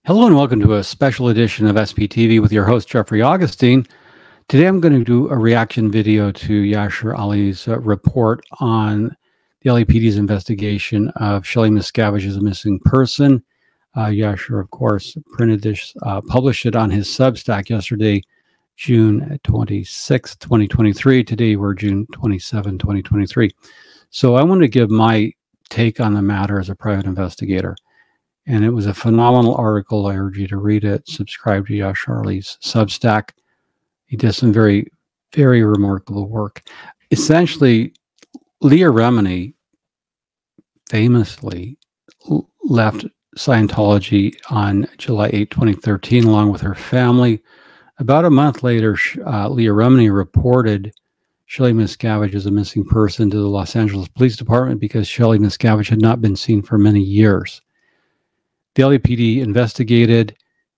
Hello and welcome to a special edition of SPTV with your host, Jeffrey Augustine. Today I'm going to do a reaction video to Yashar Ali's report on the LAPD's investigation of Shelly Miscavige as a missing person. Yashar, of course, printed this, published it on his Substack yesterday, June 26, 2023. Today we're June 27, 2023. So I want to give my take on the matter as a private investigator. And it was a phenomenal article. I urge you to read it. Subscribe to Yashar Ali's Substack. He does some very, very remarkable work. Essentially, Leah Remini famously left Scientology on July 8, 2013, along with her family. About a month later, Leah Remini reported Shelly Miscavige as a missing person to the Los Angeles Police Department because Shelly Miscavige had not been seen for many years. The LAPD investigated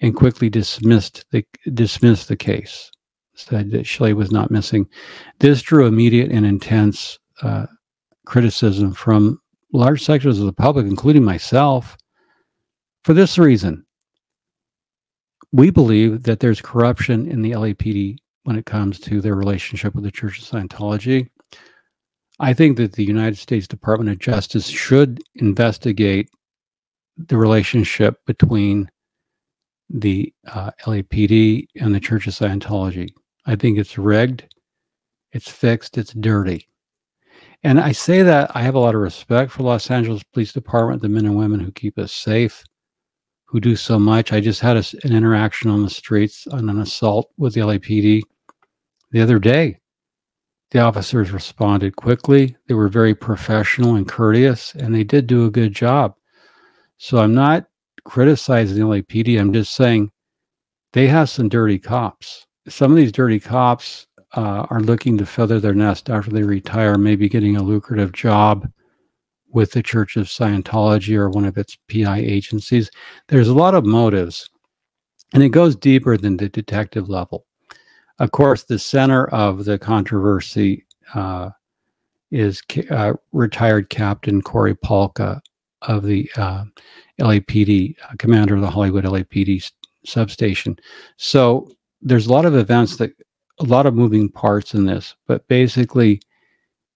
and quickly dismissed the case, said that Shelly was not missing. This drew immediate and intense criticism from large sectors of the public, including myself, for this reason. We believe that there's corruption in the LAPD when it comes to their relationship with the Church of Scientology. I think that the United States Department of Justice should investigate the relationship between the LAPD and the Church of Scientology. I think it's rigged, it's fixed, it's dirty. And I say that I have a lot of respect for Los Angeles Police Department, the men and women who keep us safe, who do so much. I just had an interaction on the streets on an assault with the LAPD the other day. The officers responded quickly. They were very professional and courteous, and they did do a good job. So I'm not criticizing the LAPD. I'm just saying they have some dirty cops. Some of these dirty cops are looking to feather their nest after they retire, maybe getting a lucrative job with the Church of Scientology or one of its PI agencies. There's a lot of motives, and it goes deeper than the detective level. Of course, the center of the controversy is retired Captain Corey Polka of the LAPD, commander of the Hollywood LAPD substation. So there's a lot of events, a lot of moving parts in this, but basically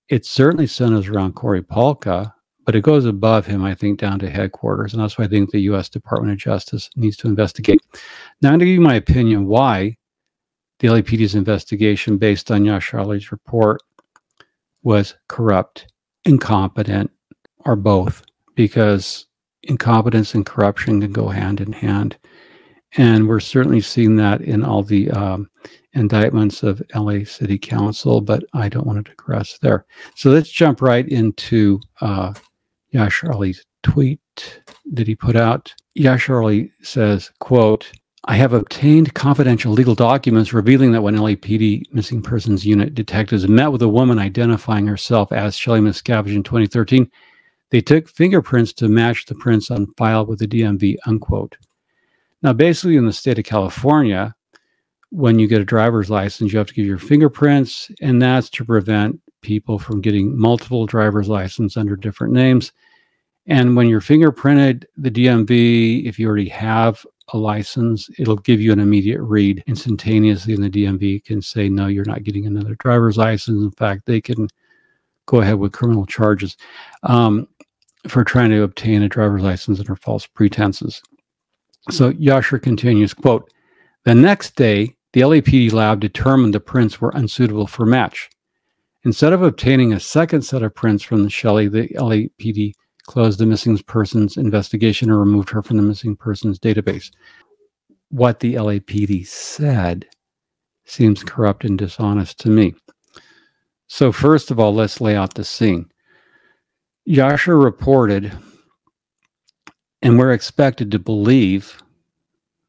it certainly centers around Corey Polka, but it goes above him, I think, down to headquarters. And that's why I think the U.S. Department of Justice needs to investigate. Now, I'm going to give you my opinion why the LAPD's investigation based on Yashar Ali's report was corrupt, incompetent, or both, because incompetence and corruption can go hand in hand. And we're certainly seeing that in all the indictments of LA City Council, but I don't want to digress there. So let's jump right into Yashar Ali's tweet that he put out. Yashar Ali says, quote, "I have obtained confidential legal documents revealing that when LAPD Missing Persons Unit detectives met with a woman identifying herself as Shelly Miscavige in 2013, they took fingerprints to match the prints on file with the DMV," unquote. Now, basically in the state of California, when you get a driver's license, you have to give your fingerprints, and that's to prevent people from getting multiple driver's licenses under different names. And when you're fingerprinted, the DMV, if you already have a license, it'll give you an immediate read instantaneously, and the DMV can say, no, you're not getting another driver's license. In fact, they can go ahead with criminal charges for trying to obtain a driver's license under false pretenses. So Yashar continues, quote, "The next day, the LAPD lab determined the prints were unsuitable for match. Instead of obtaining a second set of prints from the Shelly, the LAPD closed the missing persons investigation and removed her from the missing persons database." What the LAPD said seems corrupt and dishonest to me. So first of all, let's lay out the scene. Yashar reported, and we're expected to believe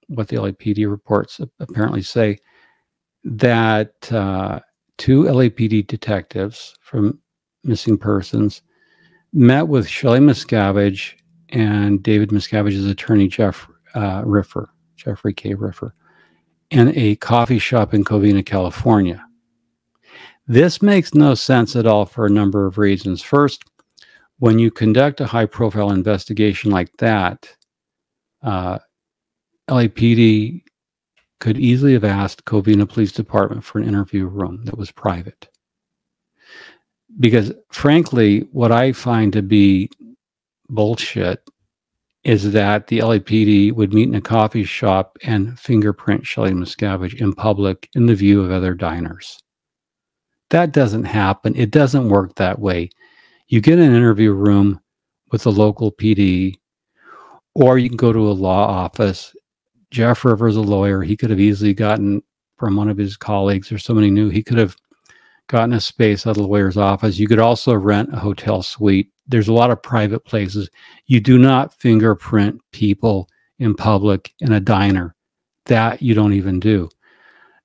what the LAPD reports apparently say, that two LAPD detectives from missing persons met with Shelly Miscavige and David Miscavige's attorney, Jeffrey K. Riffer, in a coffee shop in Covina, California. This makes no sense at all for a number of reasons. First, when you conduct a high-profile investigation like that, LAPD could easily have asked Covina Police Department for an interview room that was private. Because frankly, what I find to be bullshit is that the LAPD would meet in a coffee shop and fingerprint Shelly Miscavige in public in the view of other diners. That doesn't happen. It doesn't work that way. You get an interview room with the local PD, or you can go to a law office. Jeff Rivers, a lawyer, he could have easily gotten from one of his colleagues or somebody new, he could have gotten a space out of the lawyer's office. You could also rent a hotel suite. There's a lot of private places. You do not fingerprint people in public in a diner. That you don't even do.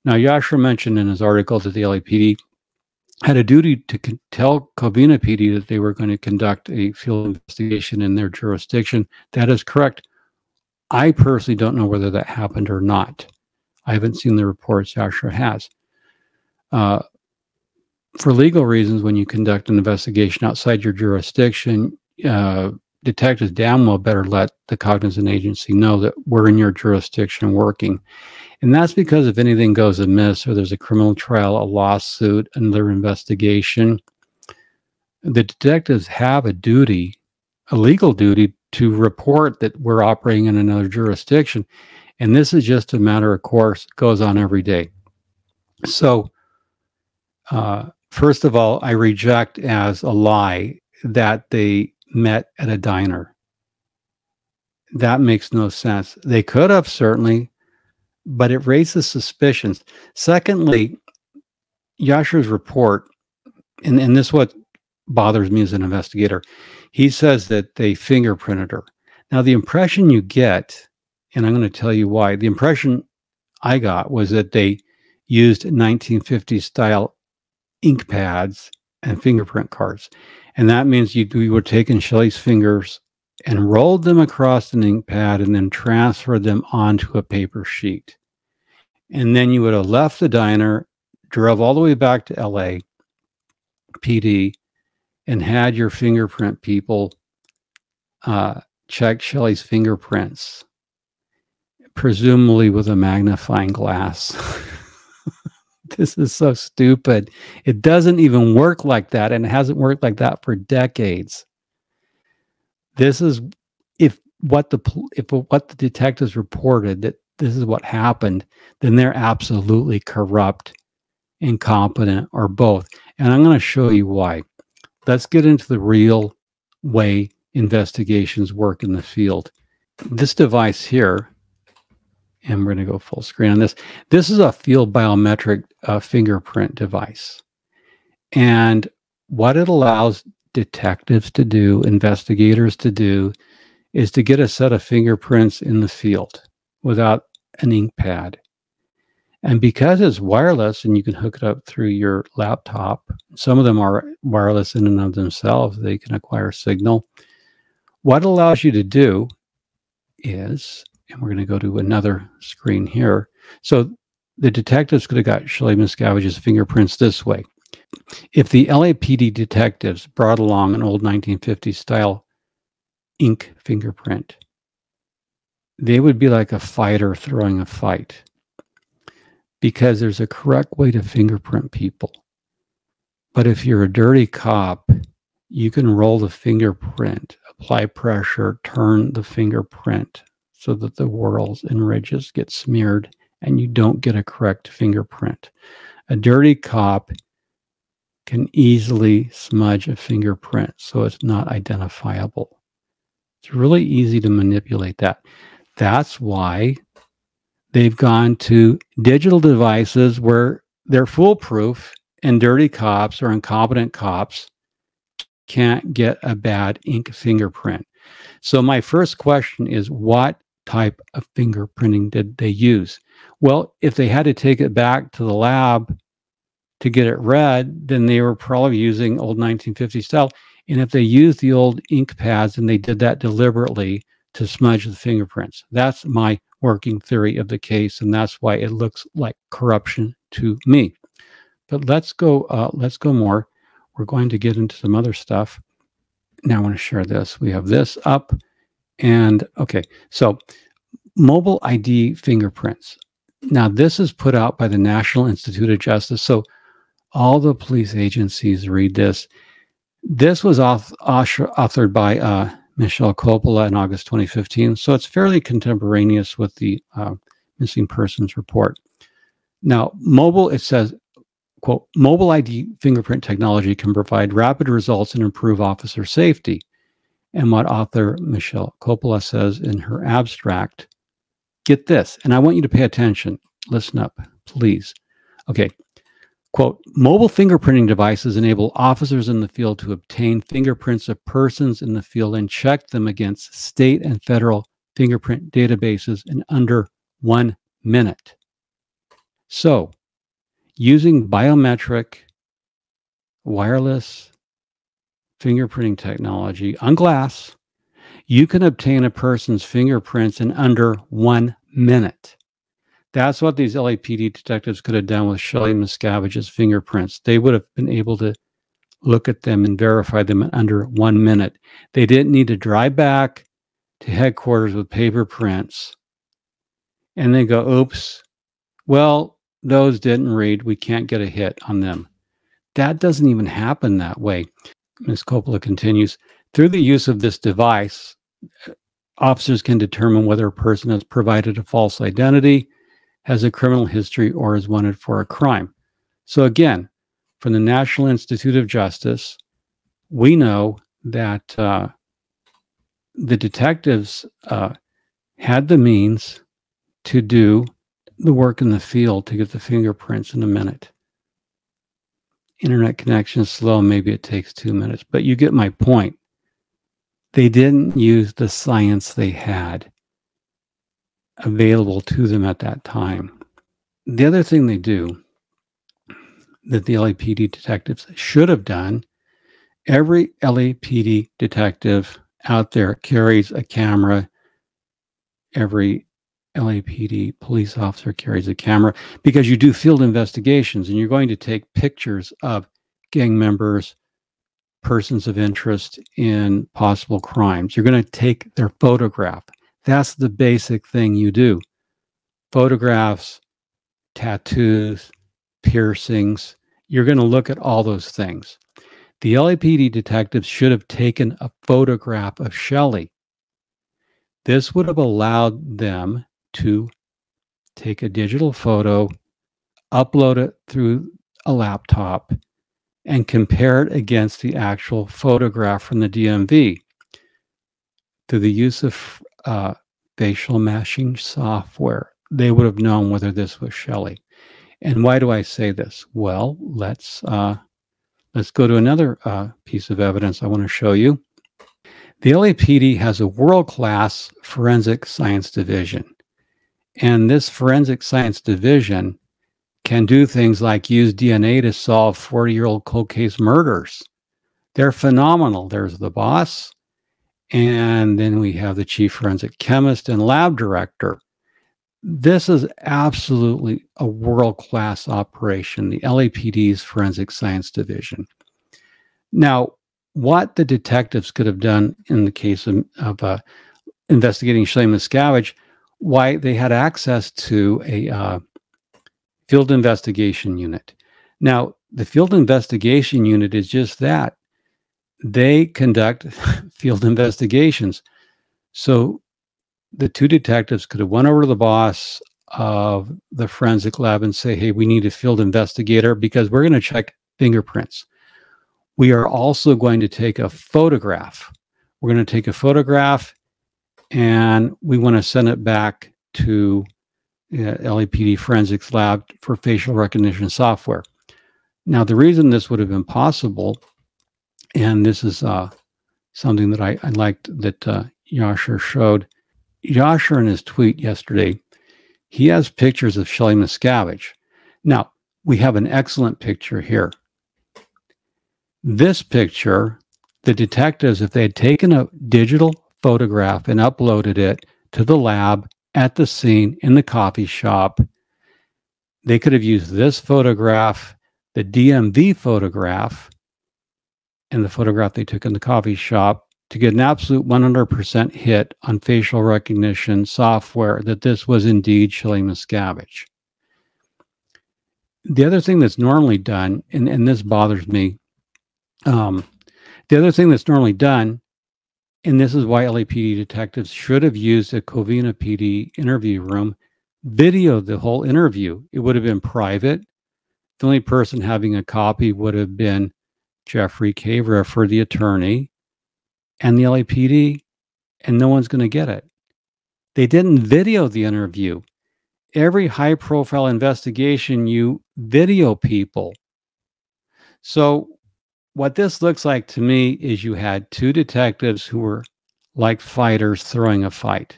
Now, Yashar mentioned in his article that the LAPD had a duty to tell Covina PD that they were going to conduct a field investigation in their jurisdiction. That is correct. I personally don't know whether that happened or not. I haven't seen the reports Yashar has. For legal reasons, when you conduct an investigation outside your jurisdiction, detectives damn well better let the cognizant agency know that we're in your jurisdiction working. And that's because if anything goes amiss or there's a criminal trial, a lawsuit, another investigation, the detectives have a duty, a legal duty, to report that we're operating in another jurisdiction. And this is just a matter of course, it goes on every day. So, first of all, I reject as a lie that they met at a diner. That makes no sense. They could have, certainly, but it raises suspicions. Secondly, Yashar's report, and this is what bothers me as an investigator, he says that they fingerprinted her. Now, the impression you get, and I'm going to tell you why, the impression I got was that they used 1950s style ink pads and fingerprint cards. And that means you would take in Shelly's fingers and rolled them across an ink pad and then transferred them onto a paper sheet. And then you would have left the diner, drove all the way back to LA PD, and had your fingerprint people check Shelly's fingerprints, presumably with a magnifying glass. This is so stupid. It doesn't even work like that, and it hasn't worked like that for decades. This is if what the detectives reported that this is what happened, then they're absolutely corrupt, incompetent, or both. And I'm going to show you why. Let's get into the real way investigations work in the field. This device here, and we're going to go full screen on this. This is a field biometric fingerprint device. And what it allows detectives to do, investigators to do, is to get a set of fingerprints in the field without an ink pad. And because it's wireless and you can hook it up through your laptop, some of them are wireless in and of themselves, they can acquire signal. What it allows you to do is, and we're going to go to another screen here. So the detectives could have got Shelly Miscavige's fingerprints this way. If the LAPD detectives brought along an old 1950s style ink fingerprint, they would be like a fighter throwing a fight, because there's a correct way to fingerprint people. But if you're a dirty cop, you can roll the fingerprint, apply pressure, turn the fingerprint so that the whorls and ridges get smeared and you don't get a correct fingerprint. A dirty cop can easily smudge a fingerprint so it's not identifiable. It's really easy to manipulate that. That's why they've gone to digital devices where they're foolproof and dirty cops or incompetent cops can't get a bad ink fingerprint. So my first question is, what type of fingerprinting did they use? Well, if they had to take it back to the lab to get it read, then they were probably using old 1950 style. And if they used the old ink pads, and they did that deliberately to smudge the fingerprints. That's my working theory of the case, and that's why it looks like corruption to me. But let's go more. We're going to get into some other stuff. Now I want to share this. We have this up, and okay. So mobile ID fingerprints. Now, this is put out by the National Institute of Justice. So all the police agencies read this. This was authored by Michelle Coppola in August 2015. So it's fairly contemporaneous with the missing persons report. Now, it says, quote, mobile ID fingerprint technology can provide rapid results and improve officer safety. And what author Michelle Coppola says in her abstract, get this, and I want you to pay attention. Listen up, please. Okay, quote, mobile fingerprinting devices enable officers in the field to obtain fingerprints of persons in the field and check them against state and federal fingerprint databases in under 1 minute. So, using biometric wireless fingerprinting technology on glass, you can obtain a person's fingerprints in under 1 minute. That's what these LAPD detectives could have done with Shelly Miscavige's fingerprints. They would have been able to look at them and verify them in under 1 minute. They didn't need to drive back to headquarters with paper prints and then go, oops, well, those didn't read. We can't get a hit on them. That doesn't even happen that way. Ms. Coppola continues, through the use of this device, officers can determine whether a person has provided a false identity, has a criminal history, or is wanted for a crime. So again, from the National Institute of Justice, we know that the detectives had the means to do the work in the field to get the fingerprints in a minute. Internet connection is slow, maybe it takes 2 minutes, but you get my point. They didn't use the science they had available to them at that time. The other thing they do that the LAPD detectives should have done, every LAPD detective out there carries a camera. Every LAPD police officer carries a camera because you do field investigations and you're going to take pictures of gang members, persons of interest in possible crimes. You're going to take their photograph. That's the basic thing you do. Photographs, tattoos, piercings. You're going to look at all those things. The LAPD detectives should have taken a photograph of Shelly. This would have allowed them to take a digital photo, upload it through a laptop, and compare it against the actual photograph from the DMV. Through the use of facial matching software, they would have known whether this was Shelly. And why do I say this? Well, let's go to another piece of evidence I want to show you. The LAPD has a world-class forensic science division. And this forensic science division can do things like use DNA to solve 40-year-old cold case murders. They're phenomenal. There's the boss, and then we have the chief forensic chemist and lab director. This is absolutely a world-class operation, the LAPD's forensic science division. Now, what the detectives could have done in the case of investigating Shelly Miscavige, why they had access to a field investigation unit. Now, the field investigation unit is just that. They conduct field investigations. So the two detectives could have went over to the boss of the forensic lab and say, hey, we need a field investigator because we're going to check fingerprints. We are also going to take a photograph. We're going to take a photograph and we want to send it back to LAPD Forensics Lab for facial recognition software. Now, the reason this would have been possible, and this is something that I liked that Yasher showed. Yasher in his tweet yesterday, he has pictures of Shelly Miscavige. Now, we have an excellent picture here. This picture, the detectives, if they had taken a digital photograph and uploaded it to the lab at the scene in the coffee shop, they could have used this photograph, the DMV photograph, and the photograph they took in the coffee shop to get an absolute 100% hit on facial recognition software that this was indeed Shelly Miscavige. The other thing that's normally done, and this bothers me, the other thing that's normally done, and this is why LAPD detectives should have used a Covina PD interview room, video the whole interview. It would have been private. The only person having a copy would have been Jeffrey Augustine for the attorney and the LAPD, and no one's going to get it. They didn't video the interview. Every high-profile investigation, you video people. So what this looks like to me is you had two detectives who were like fighters throwing a fight.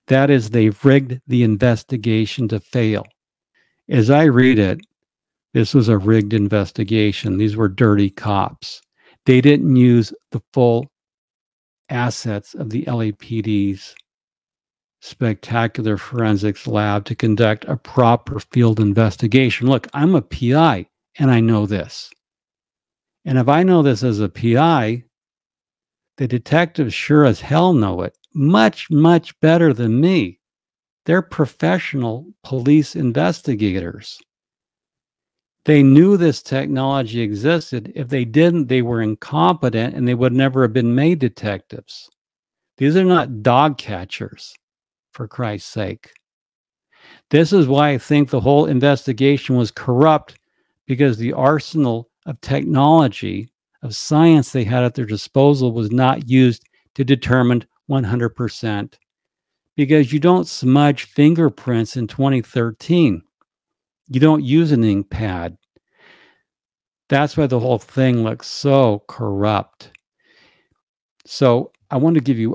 That is, they rigged the investigation to fail. As I read it, this was a rigged investigation. These were dirty cops. They didn't use the full assets of the LAPD's spectacular forensics lab to conduct a proper field investigation. Look, I'm a PI, and I know this. And if I know this as a PI, the detectives sure as hell know it much, much better than me. They're professional police investigators. They knew this technology existed. If they didn't, they were incompetent and they would never have been made detectives. These are not dog catchers, for Christ's sake. This is why I think the whole investigation was corrupt, because the arsenal of technology, of science they had at their disposal was not used to determine 100%. Because you don't smudge fingerprints in 2013. You don't use an ink pad. That's why the whole thing looks so corrupt. So I want to give you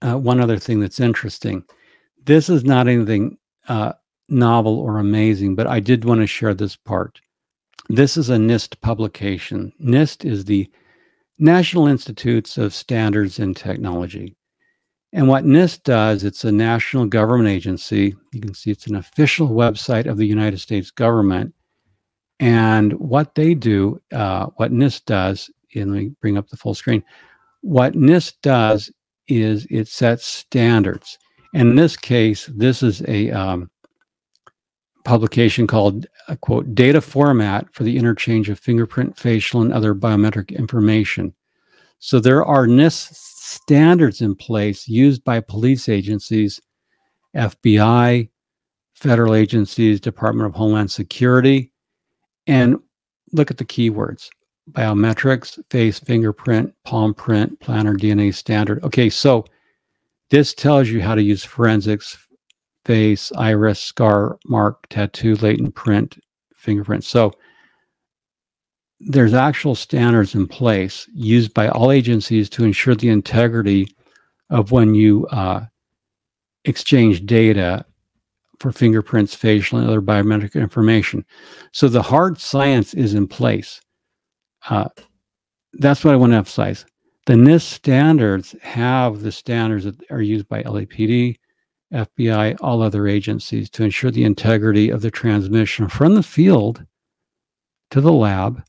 one other thing that's interesting. This is not anything novel or amazing, but I did want to share this part. This is a NIST publication. NIST is the National Institutes of Standards and Technology. And what NIST does, it's a national government agency. You can see it's an official website of the United States government. And what they do, what NIST does, and let me bring up the full screen. What NIST does is it sets standards. And in this case, this is a publication called, quote, Data Format for the Interchange of Fingerprint, Facial, and Other Biometric Information. So there are NIST standards in place used by police agencies, FBI, federal agencies, Department of Homeland Security. And look at the keywords: biometrics, face, fingerprint, palm print, planar DNA standard. Okay, so this tells you how to use forensics, face, iris, scar, mark, tattoo, latent print, fingerprint. So there's actual standards in place used by all agencies to ensure the integrity of when you exchange data for fingerprints, facial, and other biometric information. So the hard science is in place. That's what I want to emphasize. The NIST standards have the standards that are used by LAPD, FBI, all other agencies to ensure the integrity of the transmission from the field to the lab.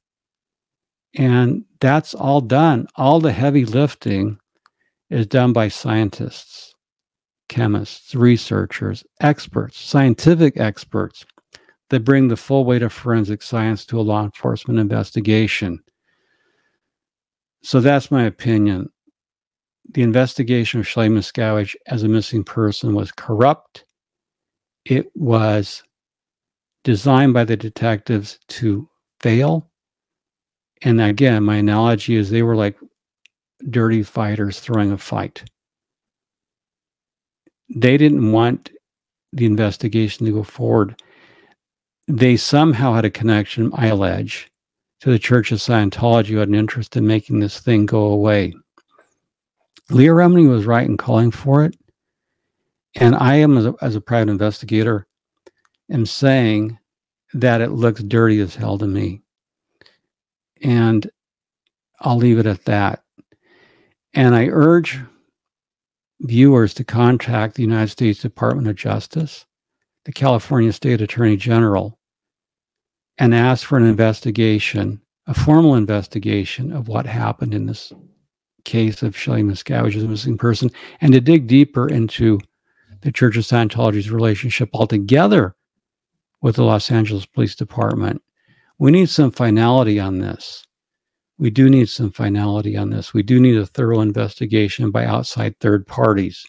And that's all done. All the heavy lifting is done by scientists, chemists, researchers, experts, scientific experts that bring the full weight of forensic science to a law enforcement investigation. So that's my opinion. The investigation of Shelly Miscavige as a missing person was corrupt. It was designed by the detectives to fail. And again, my analogy is they were like dirty fighters throwing a fight. They didn't want the investigation to go forward. They somehow had a connection, I allege, to the Church of Scientology, who had an interest in making this thing go away. Leah Remini was right in calling for it. And I am, as a private investigator, am saying that it looks dirty as hell to me. And I'll leave it at that. And I urge viewers to contact the United States Department of Justice, the California State Attorney General, and ask for an investigation, a formal investigation of what happened in this case of Shelly Miscavige as a missing person and to dig deeper into the Church of Scientology's relationship altogether with the Los Angeles Police Department. We need some finality on this. We do need some finality on this. We do need a thorough investigation by outside third parties.